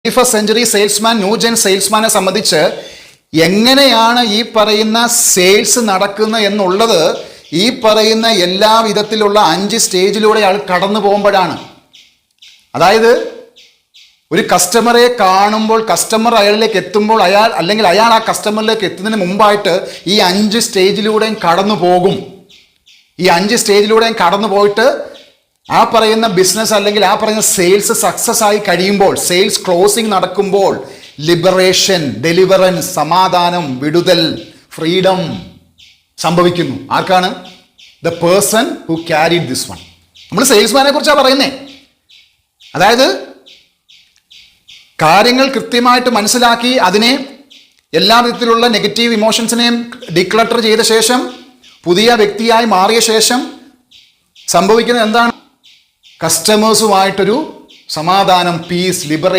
21st century salesman, new gen സെയിൽസ്മാനെ സംബന്ധിച്ച് എങ്ങനെയാണ് ഈ പറയുന്ന സെയിൽസ് നടക്കുന്നത് എന്നുള്ളത് ഈ പറയുന്ന എല്ലാ വിധത്തിലുള്ള 5 സ്റ്റേജിലൂടെ അയാൾ കടന്നു പോകുമ്പോഴാണ്. അതായത് ഒരു കസ്റ്റമറെ കാണുമ്പോൾ, കസ്റ്റമർ അയാളിലേക്ക് എത്തുമ്പോൾ, അയാൾ ആ കസ്റ്റമറിലേക്ക് എത്തുന്നതിന് മുമ്പായിട്ട് ഈ 5 സ്റ്റേജിലൂടെയും കടന്നു പോകും. ഈ 5 സ്റ്റേജിലൂടെയും കടന്നു പോയിട്ട് ആ പറയുന്ന ബിസിനസ് അല്ലെങ്കിൽ ആ പറയുന്ന സെയിൽസ് സക്സസ് ആയി കഴിയുമ്പോൾ, സെയിൽസ് ക്ലോസിംഗ് നടക്കുമ്പോൾ ലിബറേഷൻ, ഡെലിവറൻസ്, സമാധാനം, വിടുതൽ, ഫ്രീഡം സംഭവിക്കുന്നു. ആർക്കാണ്? The person who carried this one. നമ്മൾ സെയിൽസ്മാനെ കുറിച്ചാണ് പറയുന്നേ. അതായത് കാര്യങ്ങൾ കൃത്യമായിട്ട് മനസ്സിലാക്കി അതിനെ എല്ലാ വിധത്തിലുള്ള നെഗറ്റീവ് ഇമോഷൻസിനെയും ഡിക്ലട്ടർ ചെയ്ത ശേഷം പുതിയ വ്യക്തിയായി മാറിയ ശേഷം സംഭവിക്കുന്നത് എന്താണ്? കസ്റ്റമേഴ്സുമായിട്ടൊരു സമാധാനം, പീസ്, ലിബറേഷൻ